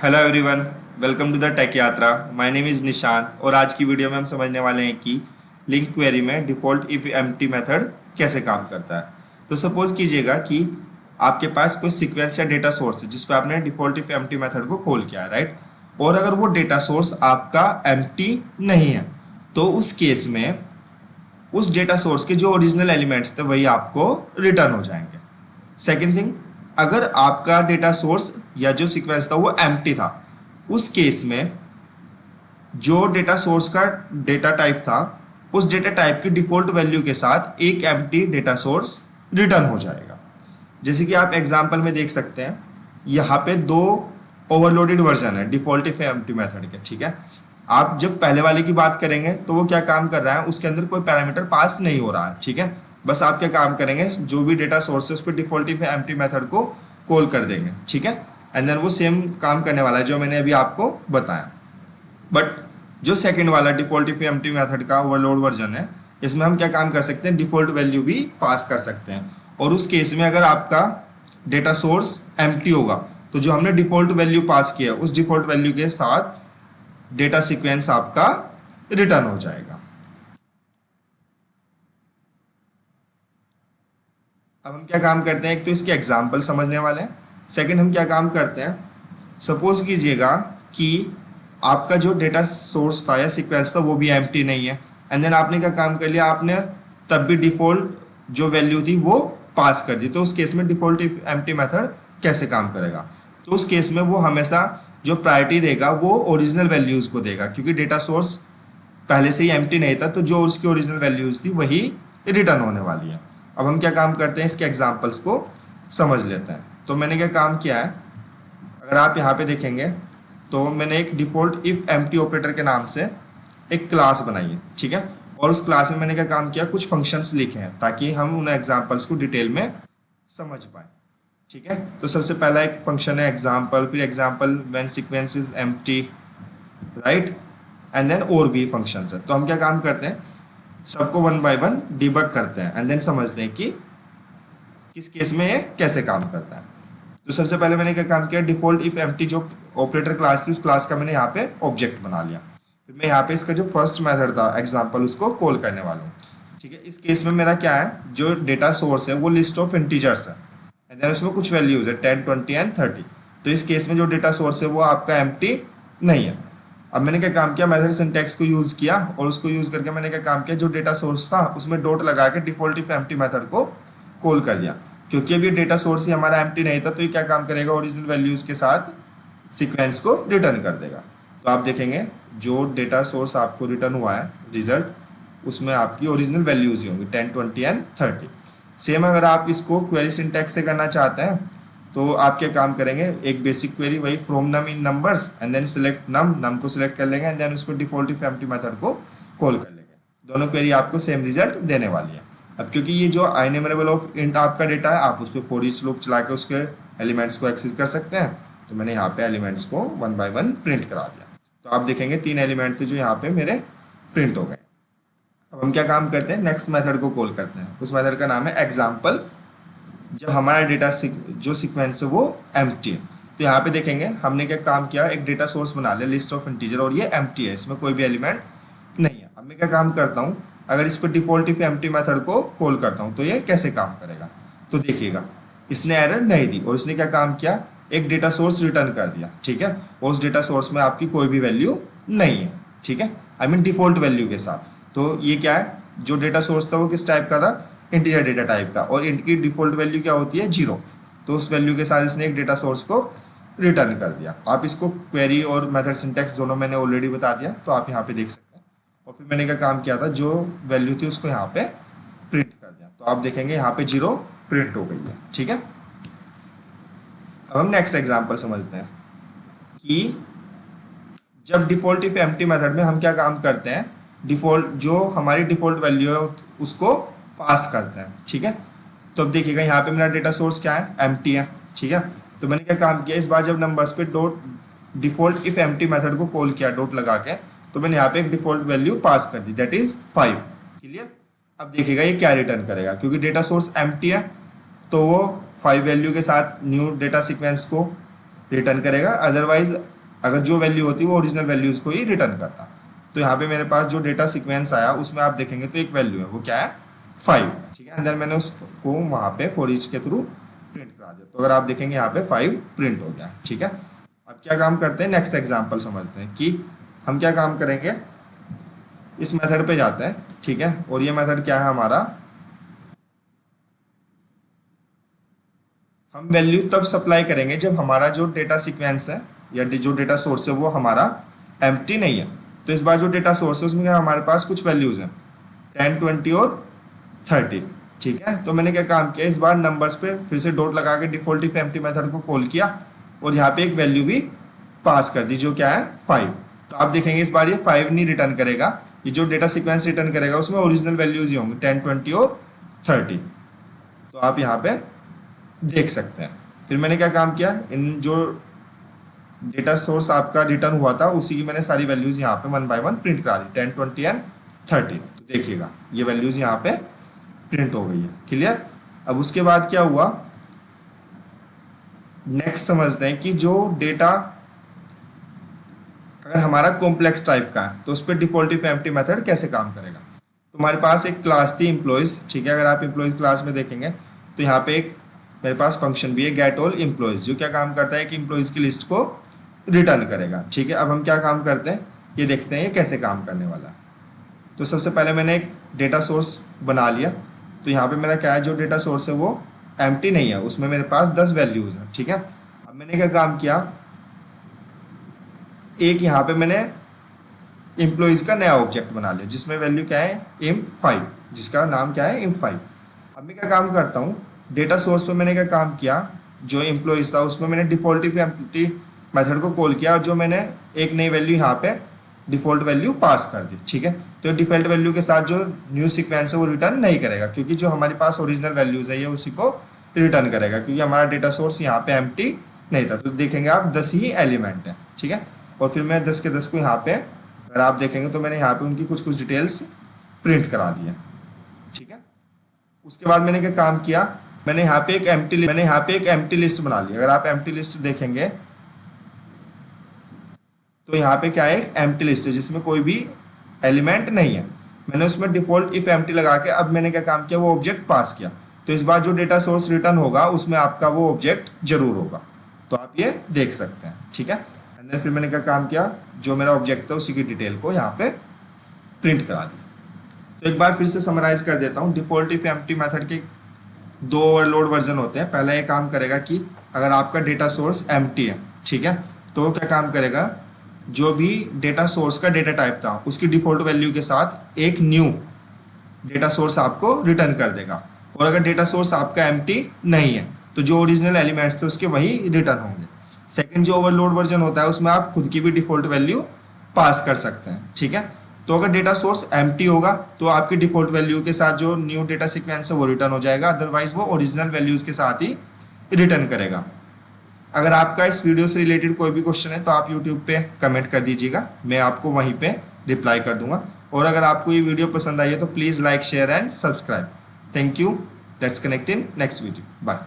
Hello everyone, welcome to the tech Yatra. My name is Nishant और आज की वीडियो में हम समझने वाले हैं कि लिंक क्वेरी में डिफ़ॉल्ट इफ़ एम्प्टी मेथड कैसे काम करता है। तो सपोज कीजिएगा कि आपके पास कोई सीक्वेंस या डेटा सोर्स है जिस पे आपने डिफ़ॉल्ट इफ़ एम्प्टी मेथड को कॉल किया है, राइट। और अगर वो डेटा सोर्स आपका एम्प्टी नहीं है तो उस केस में उस डेटा सोर्स के जो ओरिजिनल एलिमेंट्स थे वही आपको रिटर्न हो जाएंगे। सेकेंड थिंग, अगर आपका डेटा सोर्स या जो सीक्वेंस था वो एम्प्टी था, उस केस में जो डेटा सोर्स का डेटा टाइप था उस डेटा टाइप की डिफॉल्ट वैल्यू के साथ एक एम्प्टी डेटा सोर्स रिटर्न हो जाएगा। जैसे कि आप एग्जांपल में देख सकते हैं, यहाँ पे दो ओवरलोडेड वर्जन है डिफॉल्ट इफ एम्प्टी मेथड के, ठीक है। आप जब पहले वाले की बात करेंगे तो वो क्या काम कर रहा है, उसके अंदर कोई पैरामीटर पास नहीं हो रहा है, ठीक है। बस आप क्या काम करेंगे, जो भी डेटा सोर्स है उस पर डिफॉल्ट इफ एम्प्टी मेथड को कॉल कर देंगे, ठीक है। एंड देन वो सेम काम करने वाला है जो मैंने अभी आपको बताया। बट जो सेकंड वाला डिफॉल्ट इफ एम्प्टी मेथड का ओवरलोड वर्जन है, इसमें हम क्या काम कर सकते हैं, डिफॉल्ट वैल्यू भी पास कर सकते हैं। और उस केस में अगर आपका डेटा सोर्स एम्प्टी होगा तो जो हमने डिफॉल्ट वैल्यू पास किया है उस डिफॉल्ट वैल्यू के साथ डेटा सीक्वेंस आपका रिटर्न हो जाएगा। अब हम क्या काम करते हैं, एक तो इसके एग्जाम्पल समझने वाले हैं। सेकंड, हम क्या काम करते हैं, सपोज कीजिएगा कि आपका जो डेटा सोर्स था या सीक्वेंस था वो भी एम्प्टी नहीं है। एंड देन आपने क्या काम कर लिया, आपने तब भी डिफॉल्ट जो वैल्यू थी वो पास कर दी। तो उस केस में डिफॉल्ट एम्प्टी मेथड कैसे काम करेगा, तो उस केस में वो हमेशा जो प्रायोरिटी देगा वो ओरिजिनल वैल्यूज़ को देगा, क्योंकि डेटा सोर्स पहले से ही एम्प्टी नहीं था तो जो उसकी ओरिजिनल वैल्यूज़ थी वही रिटर्न होने वाली है। अब हम क्या काम करते हैं, इसके एग्जाम्पल्स को समझ लेते हैं। तो मैंने क्या काम किया है, अगर आप यहाँ पे देखेंगे तो मैंने एक डिफ़ॉल्ट इफ़ एम्प्टी ऑपरेटर के नाम से एक क्लास बनाई है, ठीक है। और उस क्लास में मैंने क्या काम किया, कुछ फंक्शंस लिखे हैं ताकि हम उन एग्जाम्पल्स को डिटेल में समझ पाए, ठीक है। तो सबसे पहला एक फंक्शन है एग्जाम्पल, फिर example when sequence is empty, right. And then और भी फंक्शंस है। तो हम क्या काम करते हैं, सबको वन बाय वन डिबग करते हैं एंड देन समझते हैं कि किस केस में ये कैसे काम करता है। तो सबसे पहले मैंने क्या काम किया, डिफॉल्ट इफ एम्प्टी जो ऑपरेटर क्लास थी उस क्लास का मैंने यहाँ पे ऑब्जेक्ट बना लिया। फिर मैं यहाँ पे इसका जो फर्स्ट मेथड था एग्जाम्पल उसको कॉल करने वाला हूँ, ठीक है। इस केस में मेरा क्या है, जो डेटा सोर्स है वो लिस्ट ऑफ इंटीजर्स है एंड देन उसमें कुछ वैल्यूज है 10, 20 एंड 30। तो इस केस में जो डेटा सोर्स है वो आपका एम्प्टी नहीं है। अब मैंने क्या काम किया, मेथड सिंटैक्स को यूज किया और उसको यूज करके मैंने क्या काम किया, जो डेटा सोर्स था उसमें डॉट लगा के डिफॉल्ट इफ एम्प्टी मेथड को कॉल कर दिया। क्योंकि अब ये डेटा सोर्स ही हमारा एम्प्टी नहीं था तो ये क्या काम करेगा, ओरिजिनल वैल्यूज के साथ सीक्वेंस को रिटर्न कर देगा। तो आप देखेंगे जो डेटा सोर्स आपको रिटर्न हुआ है रिजल्ट, उसमें आपकी ओरिजिनल वैल्यूज ही होंगी 10, 20 एंड 30। सेम अगर आप इसको क्वेरी सिंटैक्स से करना चाहते हैं तो आप क्या काम करेंगे, एक बेसिक क्वेरी वही from num in numbers and then select num को सिलेक्ट कर लेंगे एंड देन उसको डिफॉल्ट इफ एम्प्टी मेथड को कॉल कर लेंगे। दोनों क्वेरी आपको सेम रिजल्ट देने वाली है। अब क्योंकि ये जो इन्यूमरेबल ऑफ इंट आपका डेटा है, आप उस पर फॉर ईच लूप चला के उसके एलिमेंट्स को एक्सेस कर सकते हैं। तो मैंने यहाँ पे एलिमेंट्स को वन बाय वन प्रिंट करा दिया। तो आप देखेंगे 3 एलिमेंट थे जो यहाँ पे मेरे प्रिंट हो गए। अब हम क्या काम करते हैं, नेक्स्ट मेथड को कॉल करते हैं। उस मेथड का नाम है एग्जाम्पल। जब हमारा डेटा जो सीक्वेंस है वो एम्प्टी है तो यहाँ पे देखेंगे हमने क्या काम किया, एक डेटा सोर्स बना लिया लिस्ट ऑफ इंटीजर और ये एम्प्टी है, इसमें कोई भी एलिमेंट नहीं है। अब मैं क्या काम करता हूँ, अगर इस पर डिफॉल्ट इफ एम्प्टी मेथड को कॉल करता हूँ तो ये कैसे काम करेगा। तो देखिएगा इसने एरर नहीं दी और इसने क्या काम किया, एक डेटा सोर्स रिटर्न कर दिया, ठीक है। और उस डेटा सोर्स में आपकी कोई भी वैल्यू नहीं है, ठीक है, आई मीन डिफॉल्ट वैल्यू के साथ। तो ये क्या है, जो डेटा सोर्स था वो किस टाइप का था, इंटीजर डेटा टाइप का, और इंट की डिफॉल्ट वैल्यू क्या होती है 0। तो उस वैल्यू के साथ इसने एक डेटा सोर्स को रिटर्न कर दिया। आप इसको क्वेरी और मेथड सिंटैक्स दोनों मैंने ऑलरेडी बता दिया, तो आप यहाँ पे देख सकते हैं। और फिर मैंने क्या काम किया था, जो वैल्यू थी उसको यहाँ पे प्रिंट कर दिया। तो आप देखेंगे यहाँ पे 0 प्रिंट हो गई है, ठीक है। अब हम नेक्स्ट एग्जाम्पल समझते हैं कि जब डिफॉल्ट इफ एम्प्टी मेथड में हम क्या काम करते हैं, डिफॉल्ट जो हमारी डिफॉल्ट वैल्यू है उसको पास करते हैं, ठीक है। तो अब देखिएगा यहाँ पे मेरा डेटा सोर्स क्या है, एम्प्टी है, ठीक है। तो मैंने क्या काम किया, इस बार जब नंबर्स पे dot default if empty method को कॉल किया डॉट लगा के, तो मैंने यहाँ पे एक डिफॉल्ट वैल्यू पास कर दी, दैट इज 5। क्लियर। अब देखिएगा ये क्या रिटर्न करेगा, क्योंकि डेटा सोर्स एम्प्टी है तो वो 5 वैल्यू के साथ न्यू डेटा सीक्वेंस को रिटर्न करेगा, अदरवाइज अगर जो वैल्यू होती वो ओरिजिनल वैल्यूज़ को ही रिटर्न करता। तो यहाँ पे मेरे पास जो डेटा सीक्वेंस आया उसमें आप देखेंगे तो एक वैल्यू है, वो क्या है 5, ठीक है। अंदर मैंने उसको वहाँ पे फॉर ईच के थ्रू प्रिंट करा दिया, तो अगर आप देखेंगे यहाँ पे 5 प्रिंट हो गया, ठीक है। अब क्या काम करते हैं, नेक्स्ट एग्जाम्पल समझते हैं कि हम क्या काम करेंगे। इस मेथड पे जाते हैं, ठीक है, और ये मेथड क्या है हमारा, हम वैल्यू तब सप्लाई करेंगे जब हमारा जो डेटा सीक्वेंस है या जो डेटा सोर्स है वो हमारा एम्प्टी नहीं है। तो इस बार जो डेटा सोर्स है उसमें हमारे पास कुछ वैल्यूज हैं 10, 20 और 30, ठीक है। तो मैंने क्या काम किया, इस बार नंबर्स पे फिर से डॉट लगा के डिफॉल्ट इफ एम्प्टी मेथड को कॉल किया और यहाँ पे एक वैल्यू भी पास कर दी जो क्या है 5। तो आप देखेंगे इस बार ये 5 नहीं रिटर्न करेगा, ये जो डेटा सीक्वेंस रिटर्न करेगा उसमें ओरिजिनल वैल्यूज ही होंगे 10, 20 और 30। तो आप यहाँ पे देख सकते हैं। फिर मैंने क्या काम किया, इन जो डेटा सोर्स आपका रिटर्न हुआ था उसी की मैंने सारी वैल्यूज यहाँ पे 1 बाय 1 प्रिंट करा दी, 10, 20 एंड 30। तो देखिएगा ये वैल्यूज यहाँ पे प्रिंट हो गई है, क्लियर। अब उसके बाद क्या हुआ, नेक्स्ट समझते हैं कि जो डेटा अगर हमारा कॉम्प्लेक्स टाइप का है तो उस पर डिफॉल्ट इफ एम्प्टी मेथड कैसे काम करेगा। तो हमारे पास एक क्लास थी एम्प्लॉयज, ठीक है। अगर आप एम्प्लॉयज क्लास में देखेंगे तो यहाँ पे एक मेरे पास फंक्शन भी है गेट ऑल एम्प्लॉयज, जो क्या काम करता है कि एम्प्लॉयज की लिस्ट को रिटर्न करेगा, ठीक है। अब हम क्या काम करते हैं ये देखते हैं ये कैसे काम करने वाला है। तो सबसे पहले मैंने एक डेटा सोर्स बना लिया, तो यहाँ पे मेरा क्या है, जो डेटा सोर्स है वो एम्प्टी नहीं है, उसमें मेरे पास 10 वैल्यूज हैं, ठीक है। अब मैंने क्या काम किया, एक यहाँ पे मैंने एम्प्लॉयज का नया ऑब्जेक्ट बना लिया जिसमें वैल्यू क्या है imp5, जिसका नाम क्या है imp5। अब मैं क्या काम करता हूँ, डेटा सोर्स पे मैंने क्या काम किया, जो एम्प्लॉयज था उसमें मैंने डिफॉल्ट इफ एम्प्टी मेथड को कॉल किया और जो मैंने एक नई वैल्यू यहाँ पे डिफॉल्ट वैल्यू पास कर दी, ठीक है। तो डिफॉल्ट वैल्यू के साथ जो न्यू सीक्वेंस है वो रिटर्न नहीं करेगा, क्योंकि जो हमारे पास ओरिजिनल वैल्यूज है ये उसी को रिटर्न करेगा, क्योंकि हमारा डेटा सोर्स यहाँ पे एम्प्टी नहीं था। तो देखेंगे आप 10 ही एलिमेंट है, ठीक है। और फिर मैं 10 के 10 को यहाँ पे अगर आप देखेंगे तो मैंने यहाँ पे उनकी कुछ कुछ डिटेल्स प्रिंट करा दी है, ठीक है। उसके बाद मैंने क्या काम किया, मैंने यहाँ पे एक एम्प्टी लिस्ट बना ली। अगर आप एम्प्टी लिस्ट देखेंगे तो यहाँ पे क्या है, एक एम्प्टी लिस्ट है जिसमें कोई भी एलिमेंट नहीं है। मैंने उसमें डिफॉल्ट इफ एम्प्टी लगा के अब मैंने क्या काम किया, वो ऑब्जेक्ट पास किया। तो इस बार जो डेटा सोर्स रिटर्न होगा उसमें आपका वो ऑब्जेक्ट जरूर होगा, तो आप ये देख सकते हैं, ठीक है। एंड फिर मैंने क्या काम किया, जो मेरा ऑब्जेक्ट था उसी की डिटेल को यहाँ पे प्रिंट करा दी। तो एक बार फिर से समराइज कर देता हूँ, डिफॉल्ट इफ एम्प्टी मेथड के 2 ओवरलोड वर्जन होते हैं। पहला ये काम करेगा कि अगर आपका डेटा सोर्स एम्प्टी है, ठीक है, तो वो क्या काम करेगा, जो भी डेटा सोर्स का डेटा टाइप था उसकी डिफॉल्ट वैल्यू के साथ एक न्यू डेटा सोर्स आपको रिटर्न कर देगा। और अगर डेटा सोर्स आपका एम्प्टी नहीं है तो जो ओरिजिनल एलिमेंट्स थे उसके वही रिटर्न होंगे। सेकंड जो ओवरलोड वर्जन होता है उसमें आप खुद की भी डिफॉल्ट वैल्यू पास कर सकते हैं, ठीक है। तो अगर डेटा सोर्स एम्प्टी होगा तो आपकी डिफॉल्ट वैल्यू के साथ जो न्यू डेटा सीक्वेंस है वो रिटर्न हो जाएगा, अदरवाइज वो ओरिजिनल वैल्यूज के साथ ही रिटर्न करेगा। अगर आपका इस वीडियो से रिलेटेड कोई भी क्वेश्चन है तो आप यूट्यूब पे कमेंट कर दीजिएगा, मैं आपको वहीं पे रिप्लाई कर दूंगा। और अगर आपको ये वीडियो पसंद आई है तो please like, share and subscribe. Thank you, let's connect in next video, bye.